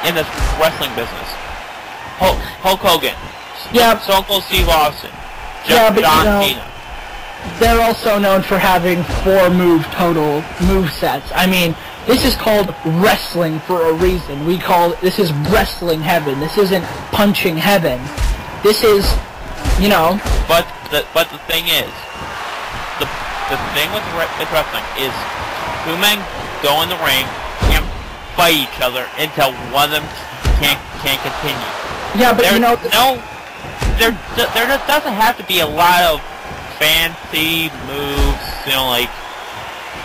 in the wrestling business. Hulk Hogan. Yeah. Stone Cold Steve Austin. Yeah, but John you know, Cena. they're also known for having 4 total move sets. I mean, this is called wrestling for a reason. This is wrestling heaven. This isn't punching heaven. This is, you know. But the thing is, the thing with wrestling is 2 men go in the ring and fight each other until one of them can't continue. Yeah, but you know, there just doesn't have to be a lot of fancy moves, you know, like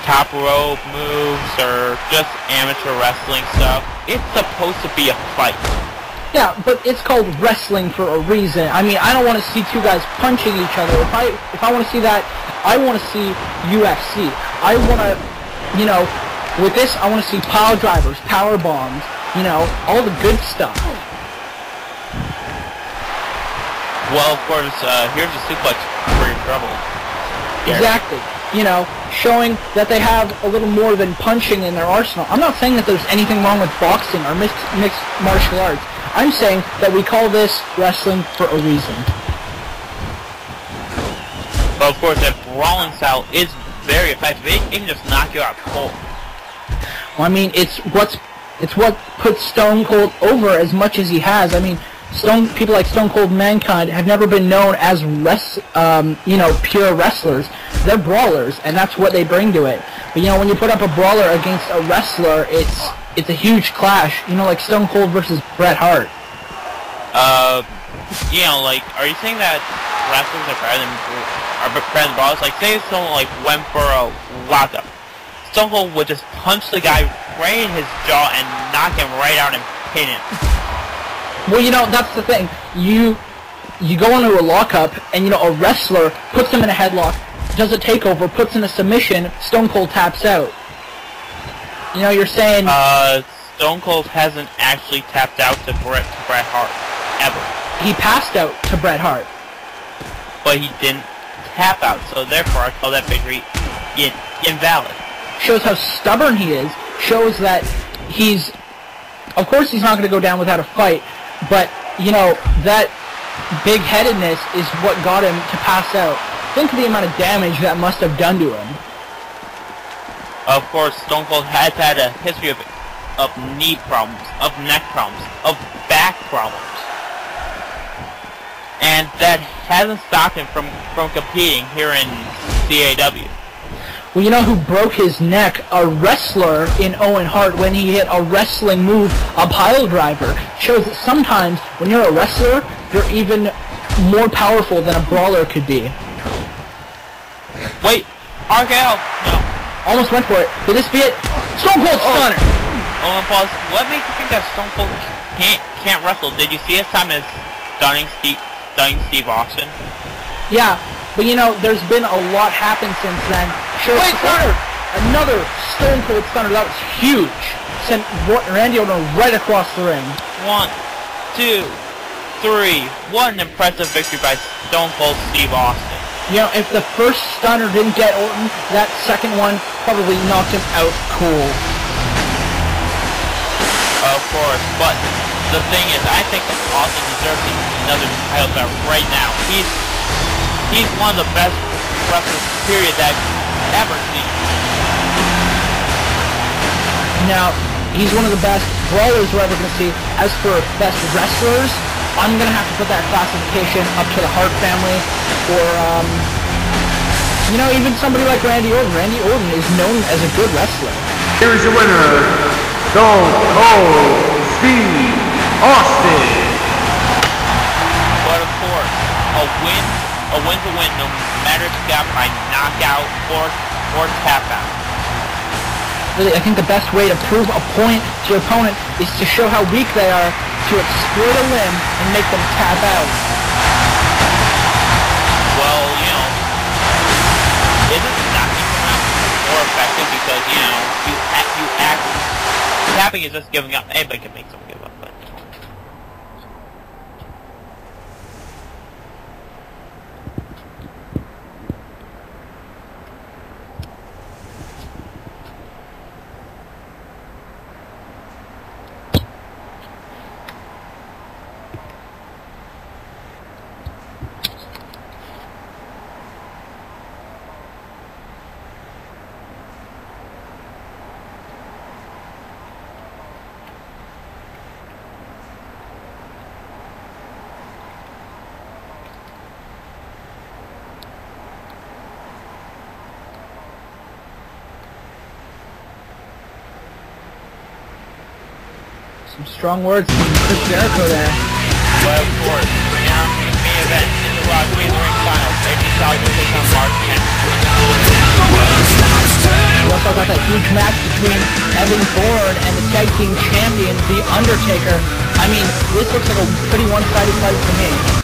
top rope moves or just amateur wrestling stuff. It's supposed to be a fight. Yeah, but it's called wrestling for a reason. I mean, I don't want to see 2 guys punching each other. If I want to see that, I want to see UFC. I want to, you know, with this, I want to see pile drivers, power bombs, you know, all the good stuff. Well, of course, here's a suplex for your trouble. Garrett. Exactly. You know, showing that they have a little more than punching in their arsenal. I'm not saying that there's anything wrong with boxing or mixed martial arts. I'm saying that we call this wrestling for a reason. But of course, that brawling style is very effective. It can just knock you out cold. Well, I mean, it's what puts Stone Cold over as much as he has. I mean, people like Stone Cold Mankind have never been known as pure wrestlers. They're brawlers, and that's what they bring to it. But you know, when you put up a brawler against a wrestler, it's a huge clash. You know, like Stone Cold versus Bret Hart. You know, like, are you saying that wrestlers are better than brawlers? Like, say someone like went for a lockup. Stone Cold would just punch the guy right in his jaw and knock him right out and pin him. Well, you know, that's the thing. You go into a lockup, and, you know, a wrestler puts him in a headlock, does a takeover, puts in a submission, Stone Cold taps out. You know, you're saying... Stone Cold hasn't actually tapped out to Bret Hart, ever. He passed out to Bret Hart. But he didn't tap out, so therefore I call that victory invalid. Shows how stubborn he is, shows that he's... Of course he's not going to go down without a fight, but, you know, that big-headedness is what got him to pass out. Think of the amount of damage that must have done to him. Of course, Stone Cold has had a history of knee problems, of neck problems, of back problems. And that hasn't stopped him from competing here in CAW. Well, you know who broke his neck? A wrestler in Owen Hart when he hit a wrestling move, a pile driver. Shows that sometimes when you're a wrestler, you're even more powerful than a brawler could be. Wait, RKO? No. Almost went for it. Could this be it? Stone Cold Stunner! Oh, and pause. What makes you think that Stone Cold can't wrestle? Did you see his time as stunning Steve Austin? Yeah, but you know, there's been a lot happened since then. Sure, wait, Stunner! Another Stone Cold Stunner. That was huge. Sent Randy Orton right across the ring. 1, 2, 3. What an impressive victory by Stone Cold Steve Austin. You know, if the first Stunner didn't get Orton, that second one probably knocked him out cold. Of course, but the thing is, I think that Austin deserves another title belt right now. He's one of the best wrestlers, period, that I've ever seen. Now, he's one of the best brawlers we're ever going to see. As for best wrestlers, I'm going to have to put that classification up to the Hart family, or, you know, even somebody like Randy Orton. Randy Orton is known as a good wrestler. Here's your winner, Stone Cold Steve Austin. But of course, a win's a win, no matter if it's got by knockout or tap out. Really, I think the best way to prove a point to your opponent is to show how weak they are, to exploit a limb and make them tap out. Well, you know, isn't knocking them out more effective because, you know, you act... Tapping is just giving up. Anybody can make someone give up, but... Some strong words from Chris Jericho there. But of course, now the main event in the Raw Queen of the Ring Finals. AJ Styles will take on Mark 10th. We also got that huge match between Evan Bourne and the tag team champion, The Undertaker. I mean, this looks like a pretty one-sided fight to me.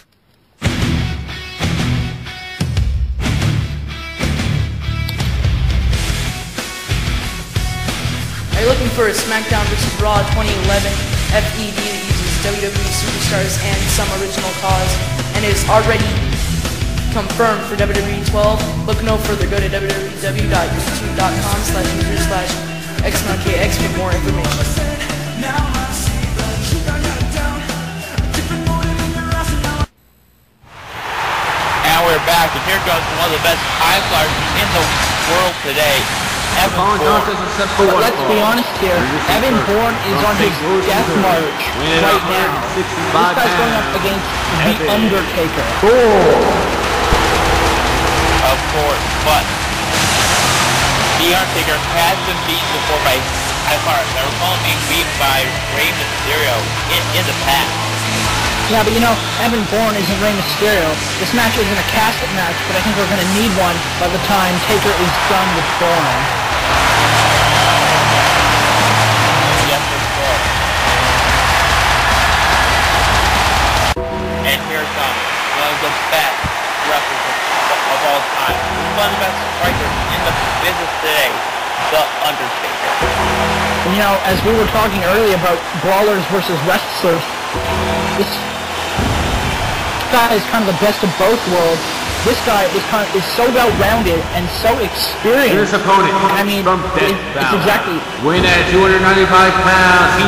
Are you looking for a SmackDown vs. Raw 2011 FED that uses WWE superstars and some original cause and is already confirmed for WWE 12? Look no further. Go to www.youtube.com/user/xmkx for more information. And we're back, and here goes one of the best high flyers in the world today. Evan Bourne. But let's be honest here, Evan Bourne is on his death march right now. This guy's going up against The Undertaker. Of course, but The Undertaker has been beaten before by high flyers. I recall him being beaten by Rey Mysterio in the past. Yeah, but you know, Evan Bourne isn't Rey Mysterio. This match isn't a casket match, but I think we're going to need one by the time Taker is done with Bourne. Yes, of course. And here comes one of the best wrestlers of all time. One of the best strikers in the business today, The Undertaker. And you know, as we were talking earlier about brawlers versus wrestlers, this guy is kind of the best of both worlds. This guy is so well-rounded and so experienced. His opponent, I mean, from Death it's exactly. Weighing at 295 pounds, he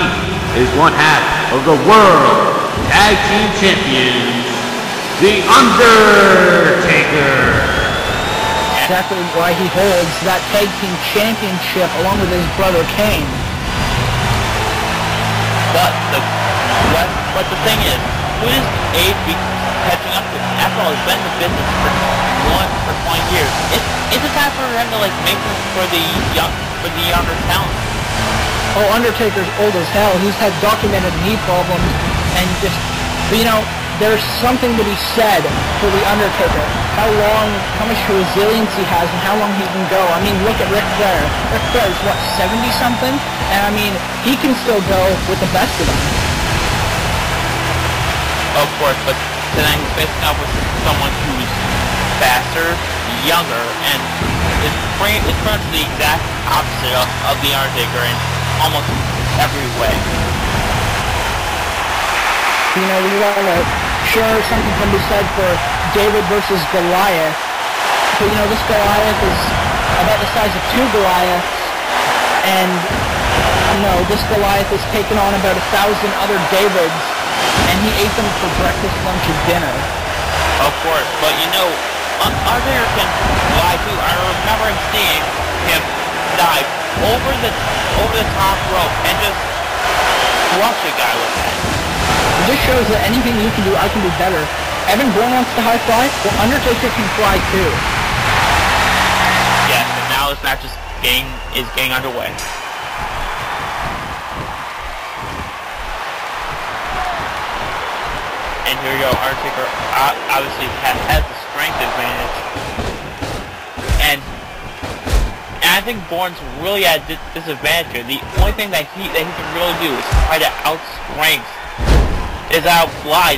is one half of the World Tag Team Champions, The Undertaker. Exactly why he holds that tag team championship along with his brother Kane. But the thing is, who does age be catching up to? After all, he's been in the business for 20 years. Is it time for him to like make room for the younger talent? Oh, Undertaker's old as hell. He's had documented knee problems, and just, but you know, there's something to be said for The Undertaker. How much resilience he has, and how long he can go. I mean, look at Ric Flair. Ric Flair is, what, 70-something? And I mean, he can still go with the best of them. Of course, but tonight he's facing up with someone who's faster, younger, and is pretty much the exact opposite of The Undertaker in almost every way. You know, sure, something can be said for David versus Goliath, but you know, this Goliath is about the size of 2 Goliaths, and you know, this Goliath has taken on about 1,000 other Davids, and he ate them for breakfast, lunch, and dinner. Of course, but you know, Undertaker can fly too. I remember seeing him dive over the top rope and just crush a guy with that. It just shows that anything you can do, I can do better. Evan Bourne wants to high fly, well, Undertaker can fly too. Yes, and now this match is getting underway. And here we go, Undertaker obviously has the strength advantage. And I think Bourne's really at a disadvantage here. The only thing that he can really do is try to outfly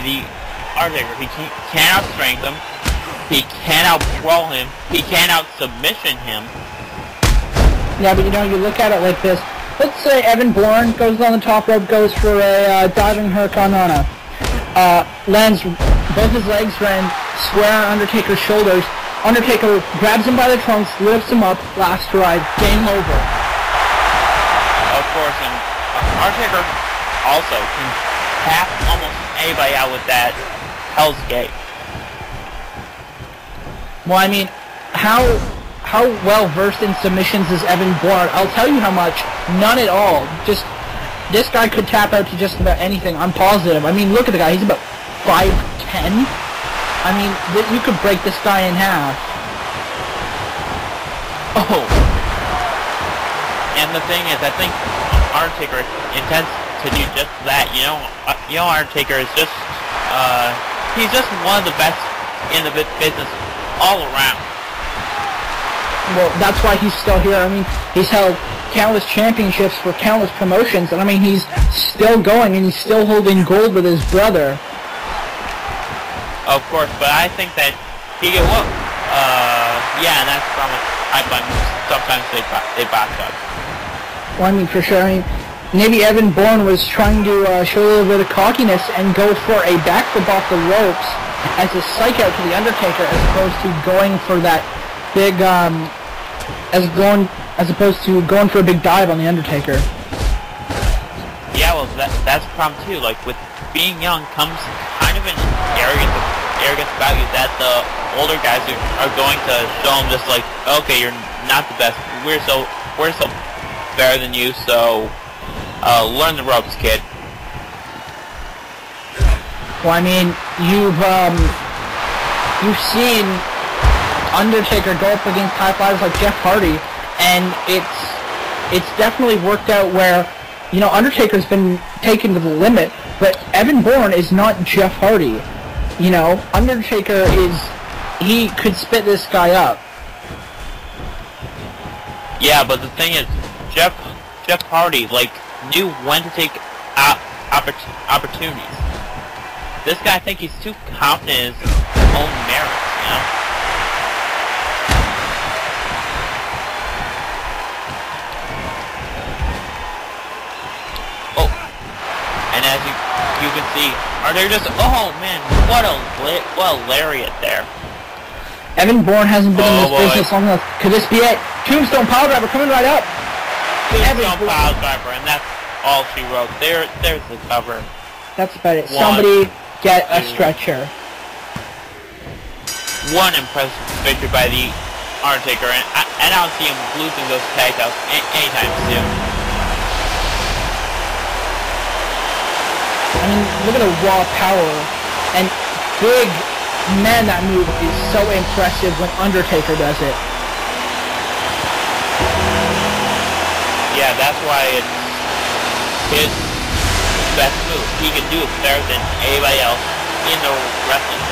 the Undertaker. He can't outstrength him. He can't out-brawl him. He can't out-submission him. Yeah, but you know, you look at it like this. Let's say Evan Bourne goes on the top rope, goes for a diving hurricanrana. Lands both his legs ran square on Undertaker's shoulders. Undertaker grabs him by the trunks, lifts him up, last ride, game over. Of course, and Undertaker also can tap almost anybody out with that Hell's Gate. Well, I mean, how well versed in submissions is Evan Bourne? I'll tell you how much. None at all. Just, this guy could tap out to just about anything. I'm positive. I mean, look at the guy. He's about 5'10". I mean, you could break this guy in half. Oh. And the thing is, I think Undertaker intends to to do just that. You know, Undertaker is just, he's just one of the best in the business all around. Well, that's why he's still here. I mean, he's held countless championships for countless promotions, and I mean, he's still going, and he's still holding gold with his brother. Of course, but I think that he can look. Yeah, and that's from a pipeline. Sometimes they botch up. Well, I mean, for sure. I mean, maybe Evan Bourne was trying to show a little bit of cockiness and go for a backflip off the ropes as a psych out to the Undertaker, as opposed to going for that big, as opposed to going for a big dive on the Undertaker. Yeah, well, that's the problem too. Like, with being young comes kind of an arrogance about you that the older guys are going to show them just like, okay, you're not the best. We're so better than you. So learn the ropes, kid. Well, I mean, you've seen Undertaker go up against high flyers like Jeff Hardy, and it's definitely worked out where, you know, Undertaker's been taken to the limit, but Evan Bourne is not Jeff Hardy. You know, Undertaker he could spit this guy up. Yeah, but the thing is, Jeff Hardy, like, knew when to take opportunities. This guy, I think he's too confident in his own merits, you know? Oh, and as you can see, they're just, oh man, what a lariat there. Evan Bourne hasn't been in this business long enough. Could this be it? Tombstone Piledriver coming right up. Tombstone Piledriver, and that's all she wrote. There's the cover. That's about it. Somebody get a stretcher. One impressive victory by the Undertaker, and I don't see him losing those tag titles anytime soon. I mean, look at the raw power, and big, man, that move is so impressive when Undertaker does it. Yeah, that's why it's his best move. He can do it better than anybody else in the wrestling.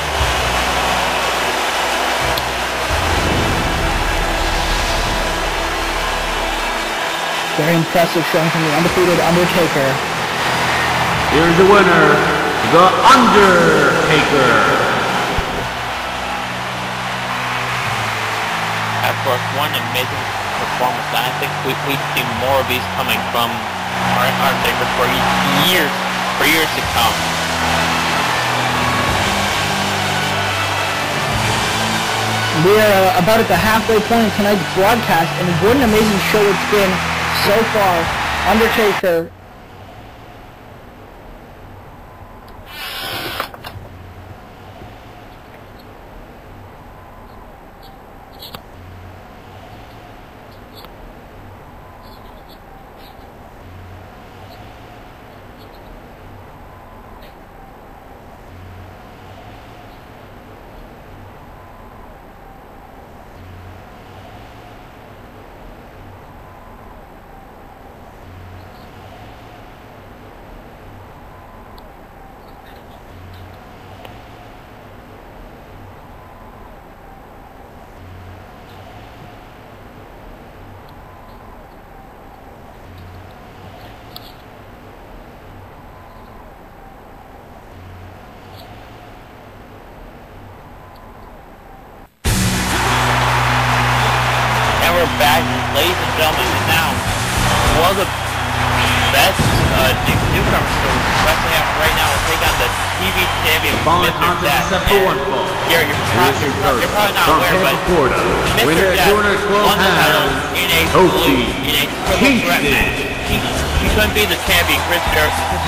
Very impressive showing from the undefeated Undertaker. Here's the winner, The Undertaker. Of course, one amazing performance, and I think we see more of these coming from Undertaker for years to come. We're about at the halfway point of tonight's broadcast, and what an amazing show it's been so far. Undertaker back, ladies and gentlemen, and now one of the best newcomers for wrestling out right now will take on the TV champion, Mr. Death. Garrett, you're probably not aware, but Mr. Death won the title in a triple threat match. He couldn't be the champion. Chris Jericho